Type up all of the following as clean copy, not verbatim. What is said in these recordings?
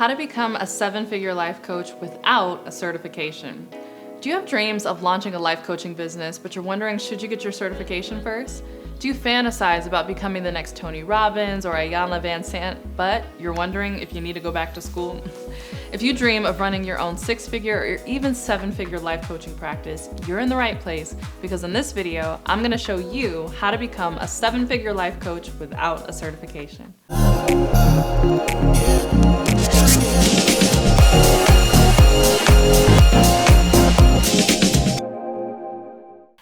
How to become a seven-figure life coach without a certification. Do you have dreams of launching a life coaching business, but you're wondering, should you get your certification first? Do you fantasize about becoming the next Tony Robbins or Ayanna Van Sant, but you're wondering if you need to go back to school? If you dream of running your own six-figure or even seven-figure life coaching practice, you're in the right place, because in this video, I'm gonna show you how to become a seven-figure life coach without a certification.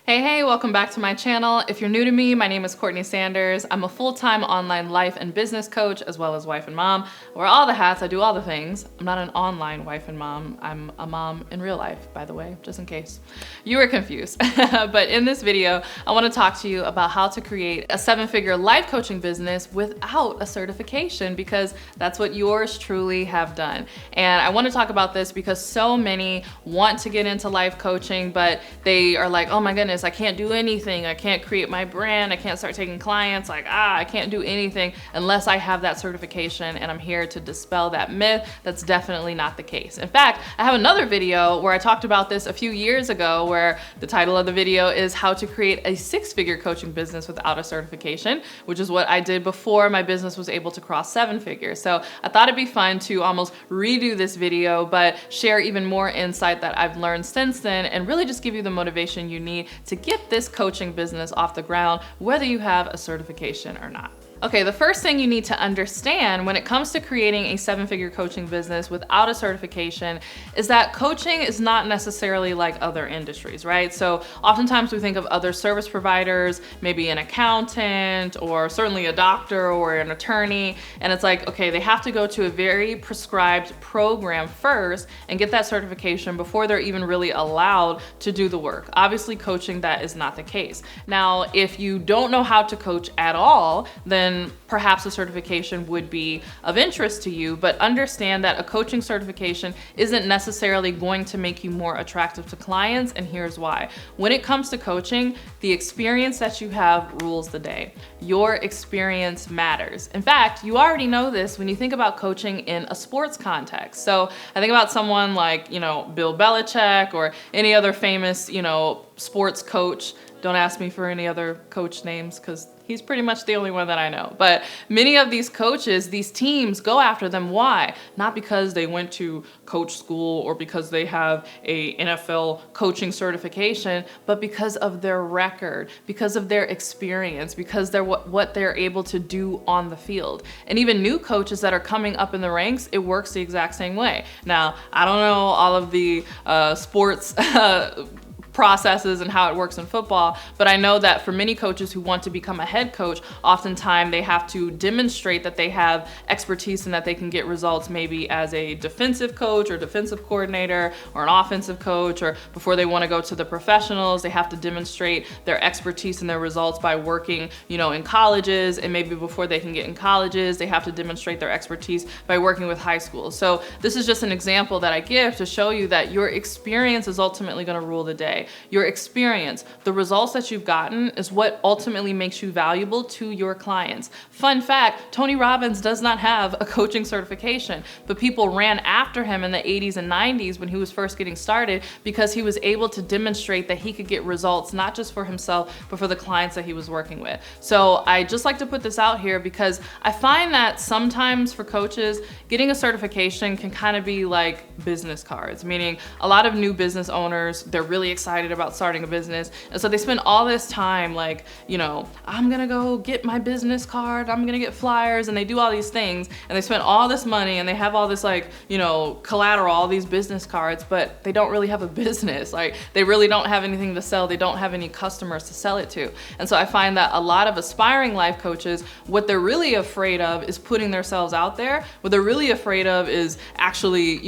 Hey, welcome back to my channel. If you're new to me, my name is Courtney Sanders. I'm a full-time online life and business coach, as well as wife and mom. I wear all the hats, I do all the things. I'm not an online wife and mom. I'm a mom in real life, by the way, just in case you were confused. But in this video, I want to talk to you about how to create a seven-figure life coaching business without a certification, because that's what yours truly have done. And I want to talk about this because so many want to get into life coaching, but they are like, oh my goodness, I can't do anything. I can't create my brand. I can't start taking clients. I can't do anything unless I have that certification. And I'm here to dispel that myth. That's definitely not the case. In fact, I have another video where I talked about this a few years ago, where the title of the video is how to create a six-figure coaching business without a certification, which is what I did before my business was able to cross seven figures. So I thought it'd be fun to almost redo this video, but share even more insight that I've learned since then, and really just give you the motivation you need to get this coaching business off the ground, whether you have a certification or not. Okay, the first thing you need to understand when it comes to creating a seven-figure coaching business without a certification is that coaching is not necessarily like other industries, right? So oftentimes we think of other service providers, maybe an accountant, or certainly a doctor or an attorney, and it's like, okay, they have to go to a very prescribed program first and get that certification before they're even really allowed to do the work. Obviously, coaching, that is not the case. Now, if you don't know how to coach at all, then perhaps a certification would be of interest to you, but understand that a coaching certification isn't necessarily going to make you more attractive to clients, and here's why. When it comes to coaching, the experience that you have rules the day. Your experience matters. In fact, you already know this when you think about coaching in a sports context. So I think about someone like, Bill Belichick or any other famous, sports coach. Don't ask me for any other coach names, because he's pretty much the only one that I know. But many of these coaches, these teams go after them. Why? Not because they went to coach school or because they have a NFL coaching certification, but because of their record, because of their experience, because they're what they're able to do on the field. And even new coaches that are coming up in the ranks, it works the exact same way. Now, I don't know all of the sports processes and how it works in football, but I know that for many coaches who want to become a head coach, oftentimes they have to demonstrate that they have expertise and that they can get results maybe as a defensive coach or defensive coordinator or an offensive coach, or before they want to go to the professionals, they have to demonstrate their expertise and their results by working, in colleges, and maybe before they can get in colleges, they have to demonstrate their expertise by working with high schools. So this is just an example that I give to show you that your experience is ultimately going to rule the day. Your experience, the results that you've gotten, is what ultimately makes you valuable to your clients. Fun fact, Tony Robbins does not have a coaching certification, but people ran after him in the 80s and 90s when he was first getting started, because he was able to demonstrate that he could get results not just for himself, but for the clients that he was working with. So I just like to put this out here because I find that sometimes for coaches, getting a certification can kind of be like business cards, meaning a lot of new business owners, they're really excited about starting a business, and so they spend all this time like, I'm gonna go get my business card, I'm gonna get flyers, and they do all these things, and they spend all this money, and they have all this collateral, all these business cards, but they don't really have a business. Like, they really don't have anything to sell. They don't have any customers to sell it to. And so I find that a lot of aspiring life coaches, what they're really afraid of is putting themselves out there. What they're really afraid of is actually,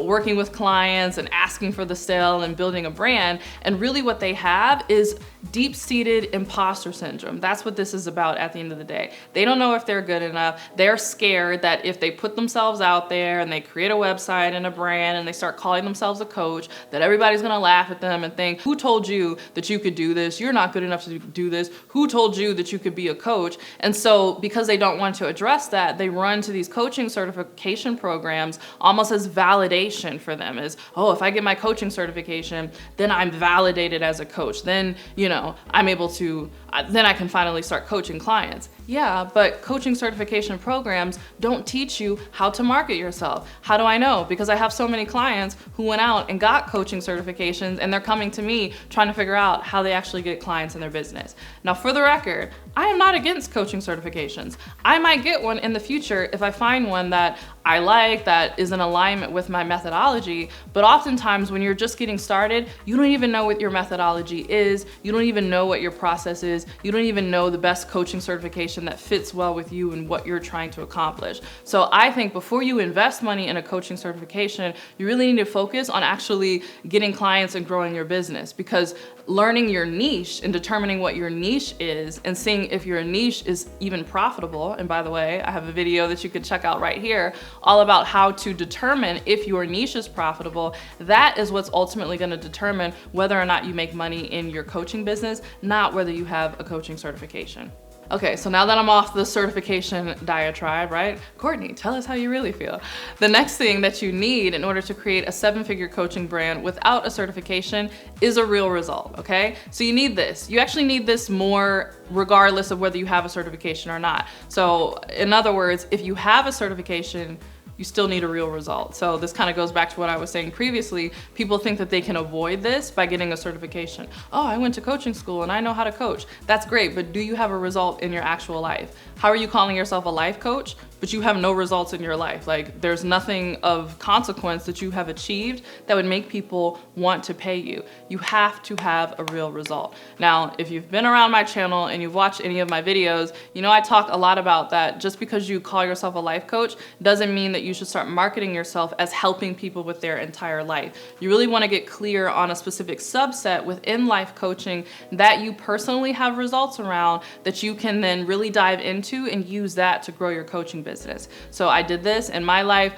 working with clients and asking for the sale and building a brand. And really what they have is Deep-seated imposter syndrome. That's what this is about at the end of the day. They don't know if they're good enough. They're scared that if they put themselves out there and they create a website and a brand and they start calling themselves a coach, that everybody's gonna laugh at them and think, who told you that you could do this? You're not good enough to do this. Who told you that you could be a coach? And so because they don't want to address that, they run to these coaching certification programs almost as validation for them, as, oh, if I get my coaching certification, then I'm validated as a coach. Then, I'm able to, then I can finally start coaching clients. Yeah, but coaching certification programs don't teach you how to market yourself. How do I know? Because I have so many clients who went out and got coaching certifications and they're coming to me trying to figure out how they actually get clients in their business. Now, for the record, I am not against coaching certifications. I might get one in the future if I find one that I like, that is in alignment with my methodology. But oftentimes when you're just getting started, you don't even know what your methodology is. You don't even know what your process is. You don't even know the best coaching certification that fits well with you and what you're trying to accomplish. So I think before you invest money in a coaching certification, you really need to focus on actually getting clients and growing your business, because learning your niche and determining what your niche is and seeing if your niche is even profitable. And by the way, I have a video that you could check out right here all about how to determine if your niche is profitable. That is what's ultimately going to determine whether or not you make money in your coaching business, not whether you have a coaching certification. Okay, so now that I'm off the certification diatribe, right? Courtney, tell us how you really feel. The next thing that you need in order to create a 7-figure coaching brand without a certification is a real result, okay? So you need this. You actually need this more regardless of whether you have a certification or not. So in other words, if you have a certification, you still need a real result. So this kind of goes back to what I was saying previously. People think that they can avoid this by getting a certification. Oh, I went to coaching school and I know how to coach. That's great, but do you have a result in your actual life? How are you calling yourself a life coach, but you have no results in your life? Like, there's nothing of consequence that you have achieved that would make people want to pay you. You have to have a real result. Now, if you've been around my channel and you've watched any of my videos, you know I talk a lot about that. Just because you call yourself a life coach doesn't mean that you should start marketing yourself as helping people with their entire life. You really want to get clear on a specific subset within life coaching that you personally have results around that you can then really dive into and use that to grow your coaching business. So I did this in my life.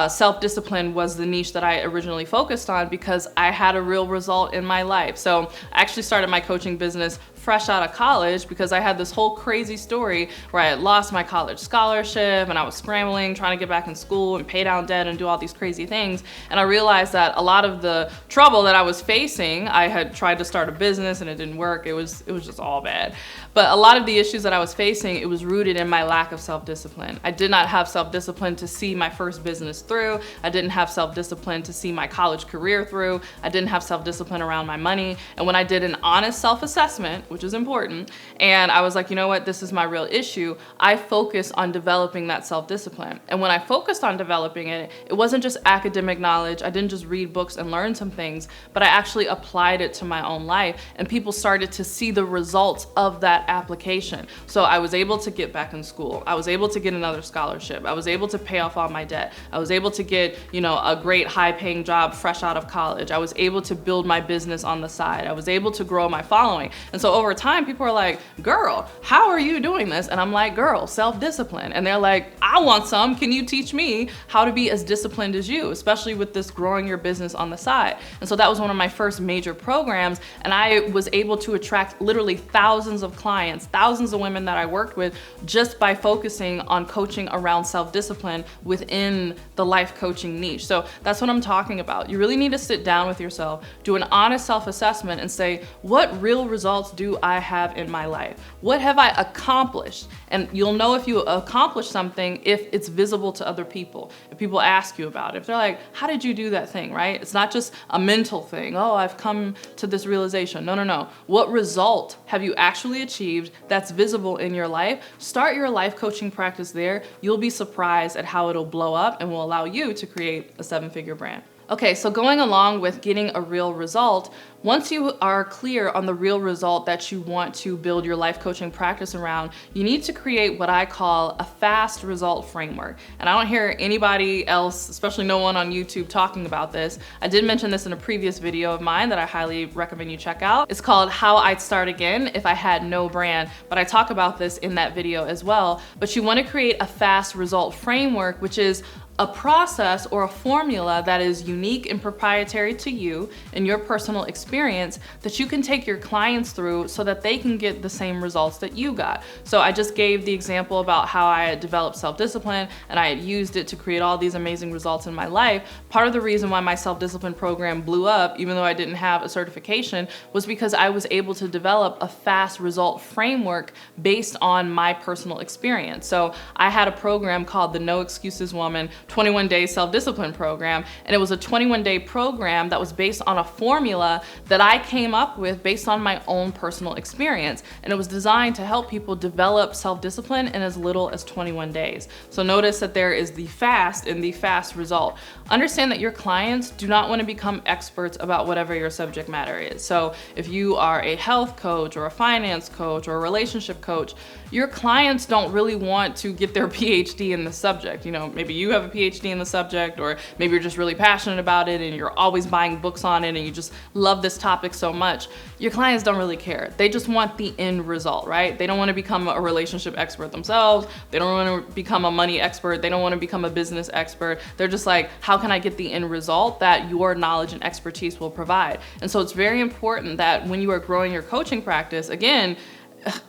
Self-discipline was the niche that I originally focused on because I had a real result in my life. So I actually started my coaching business fresh out of college because I had this whole crazy story where I had lost my college scholarship and I was scrambling, trying to get back in school and pay down debt and do all these crazy things. And I realized that a lot of the trouble that I was facing, I had tried to start a business and it didn't work. It was just all bad. But a lot of the issues that I was facing, it was rooted in my lack of self-discipline. I did not have self-discipline to see my first business through. I didn't have self-discipline to see my college career through. I didn't have self-discipline around my money. And when I did an honest self-assessment, which is important, and I was like, you know what, this is my real issue, I focused on developing that self-discipline. And when I focused on developing it, it wasn't just academic knowledge. I didn't just read books and learn some things, but I actually applied it to my own life, and people started to see the results of that application. So I was able to get back in school. I was able to get another scholarship. I was able to pay off all my debt. I was able to get, a great high-paying job fresh out of college. I was able to build my business on the side. I was able to grow my following. And so over time, people are like, girl, how are you doing this? And I'm like, girl, self-discipline. And they're like, I want some. Can you teach me how to be as disciplined as you, especially with this growing your business on the side? And so that was one of my first major programs. And I was able to attract literally thousands of clients, thousands of women that I worked with just by focusing on coaching around self-discipline within the life coaching niche. So that's what I'm talking about. You really need to sit down with yourself, do an honest self-assessment and say, what real results do I have in my life? What have I accomplished? And you'll know if you accomplish something if it's visible to other people. If people ask you about it, if they're like, how did you do that thing, right? It's not just a mental thing. Oh, I've come to this realization. No. What result have you actually achieved that's visible in your life? Start your life coaching practice there. You'll be surprised at how it'll blow up and will allow you to create a 7-figure brand. Okay, so going along with getting a real result, once you are clear on the real result that you want to build your life coaching practice around, you need to create what I call a fast result framework. And I don't hear anybody else, especially no one on YouTube, talking about this. I did mention this in a previous video of mine that I highly recommend you check out. It's called How I'd Start Again If I Had No Brand, but I talk about this in that video as well. But you want to create a fast result framework, which is a process or a formula that is unique and proprietary to you and your personal experience that you can take your clients through so that they can get the same results that you got. So I just gave the example about how I had developed self-discipline and I had used it to create all these amazing results in my life. Part of the reason why my self-discipline program blew up, even though I didn't have a certification, was because I was able to develop a fast result framework based on my personal experience. So I had a program called the No Excuses Woman 21-day self-discipline program, and it was a 21-day program that was based on a formula that I came up with based on my own personal experience, and it was designed to help people develop self-discipline in as little as 21 days. So notice that there is the fast and the fast result. Understand that your clients do not want to become experts about whatever your subject matter is. So if you are a health coach or a finance coach or a relationship coach, your clients don't really want to get their PhD in the subject. You know, maybe you have a PhD in the subject, or maybe you're just really passionate about it and you're always buying books on it and you just love this topic so much. Your clients don't really care. They just want the end result, right? They don't want to become a relationship expert themselves. They don't want to become a money expert. They don't want to become a business expert. They're just like, how can I get the end result that your knowledge and expertise will provide? And so it's very important that when you are growing your coaching practice, again,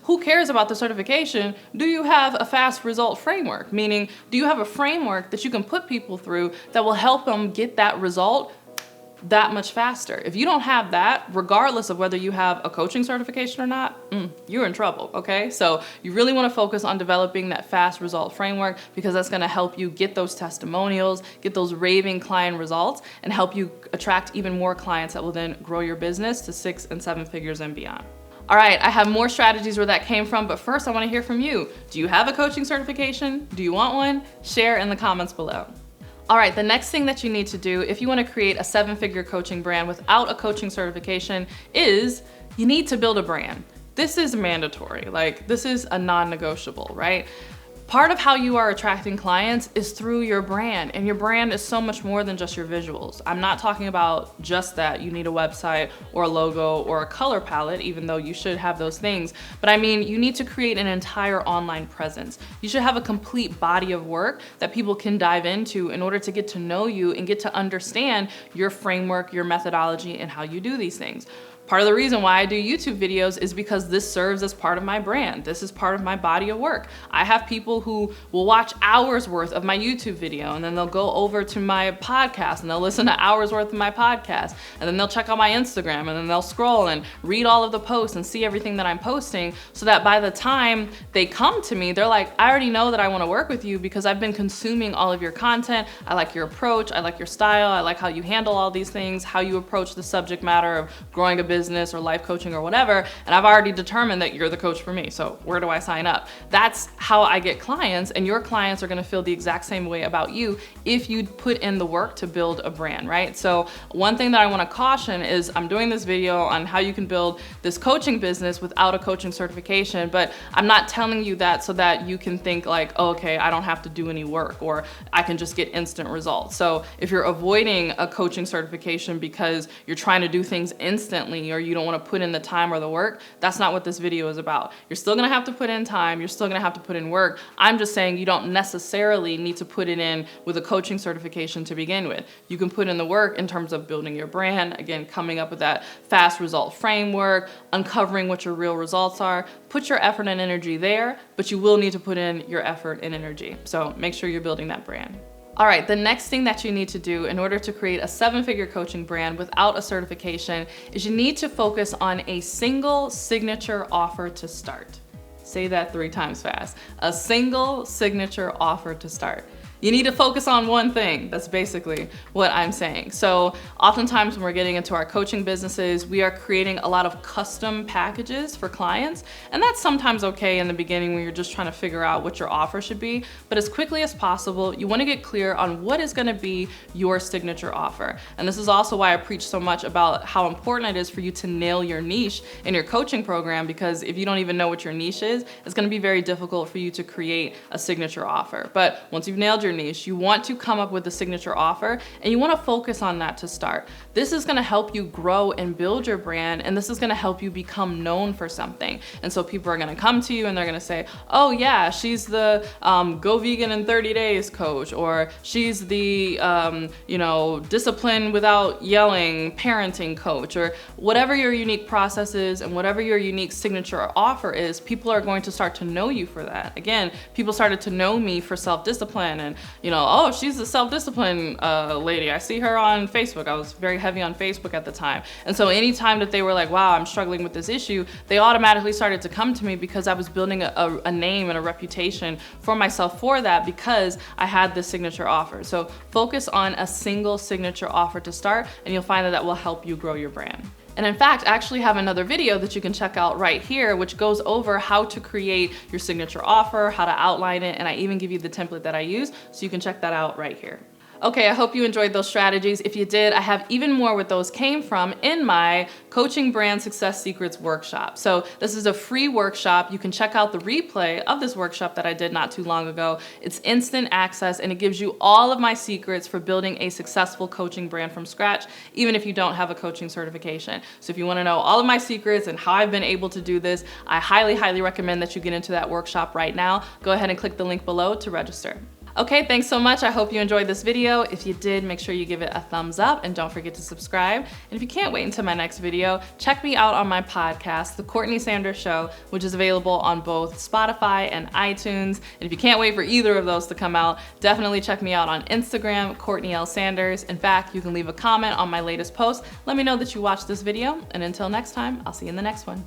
who cares about the certification? Do you have a fast result framework? Meaning, do you have a framework that you can put people through that will help them get that result that much faster? If you don't have that, regardless of whether you have a coaching certification or not, you're in trouble, okay? So you really want to focus on developing that fast result framework, because that's going to help you get those testimonials, get those raving client results, and help you attract even more clients that will then grow your business to 6 and 7 figures and beyond. All right, I have more strategies where that came from, but first I want to hear from you. Do you have a coaching certification? Do you want one? Share in the comments below. All right, the next thing that you need to do if you want to create a 7-figure coaching brand without a coaching certification is you need to build a brand. This is mandatory, like this is a non-negotiable, right? Part of how you are attracting clients is through your brand, and your brand is so much more than just your visuals. I'm not talking about just that you need a website or a logo or a color palette, even though you should have those things, but I mean you need to create an entire online presence. You should have a complete body of work that people can dive into in order to get to know you and get to understand your framework, your methodology, and how you do these things. Part of the reason why I do YouTube videos is because this serves as part of my brand. This is part of my body of work. I have people who will watch hours worth of my YouTube video, and then they'll go over to my podcast and they'll listen to hours worth of my podcast, and then they'll check out my Instagram, and then they'll scroll and read all of the posts and see everything that I'm posting, so that by the time they come to me, they're like, I already know that I want to work with you because I've been consuming all of your content. I like your approach. I like your style. I like how you handle all these things, how you approach the subject matter of growing a business or life coaching or whatever, and I've already determined that you're the coach for me, so where do I sign up? That's how I get clients, and your clients are gonna feel the exact same way about you if you put in the work to build a brand, right? So one thing that I wanna caution is I'm doing this video on how you can build this coaching business without a coaching certification, but I'm not telling you that so that you can think like, oh, okay, I don't have to do any work, or I can just get instant results. So if you're avoiding a coaching certification because you're trying to do things instantly, or you don't want to put in the time or the work, that's not what this video is about. You're still going to have to put in time. You're still going to have to put in work. I'm just saying you don't necessarily need to put it in with a coaching certification to begin with. You can put in the work in terms of building your brand, again, coming up with that fast result framework, uncovering what your real results are. Put your effort and energy there, but you will need to put in your effort and energy. So make sure you're building that brand. All right, the next thing that you need to do in order to create a 7-figure coaching brand without a certification is you need to focus on a single signature offer to start. Say that 3 times fast. A single signature offer to start. You need to focus on one thing. That's basically what I'm saying. So oftentimes when we're getting into our coaching businesses, we are creating a lot of custom packages for clients. And that's sometimes okay in the beginning when you're just trying to figure out what your offer should be. But as quickly as possible, you want to get clear on what is going to be your signature offer. And this is also why I preach so much about how important it is for you to nail your niche in your coaching program, because if you don't even know what your niche is, it's going to be very difficult for you to create a signature offer. But once you've nailed your niche, you want to come up with a signature offer and you want to focus on that to start. This is going to help you grow and build your brand, and this is going to help you become known for something. And so people are going to come to you and they're going to say, oh yeah, she's the go vegan in 30 days coach, or she's the discipline without yelling parenting coach, or whatever your unique process is and whatever your unique signature offer is. People are going to start to know you for that. Again, people started to know me for self-discipline, and oh, she's the self-discipline lady. I see her on Facebook. I was very heavy on Facebook at the time. And so anytime that they were like, wow, I'm struggling with this issue, they automatically started to come to me because I was building a name and a reputation for myself for that, because I had this signature offer. So focus on a single signature offer to start, and you'll find that that will help you grow your brand. And in fact, I actually have another video that you can check out right here, which goes over how to create your signature offer, how to outline it, and I even give you the template that I use, so you can check that out right here. Okay, I hope you enjoyed those strategies. If you did, I have even more where those came from in my Coaching Brand Success Secrets workshop. So this is a free workshop. You can check out the replay of this workshop that I did not too long ago. It's instant access, and it gives you all of my secrets for building a successful coaching brand from scratch, even if you don't have a coaching certification. So if you want to know all of my secrets and how I've been able to do this, I highly, highly recommend that you get into that workshop right now. Go ahead and click the link below to register. Okay, thanks so much. I hope you enjoyed this video. If you did, make sure you give it a thumbs up and don't forget to subscribe. And if you can't wait until my next video, check me out on my podcast, The Courtney Sanders Show, which is available on both Spotify and iTunes. And if you can't wait for either of those to come out, definitely check me out on Instagram, CourtneyLSanders. In fact, you can leave a comment on my latest post. Let me know that you watched this video. And until next time, I'll see you in the next one.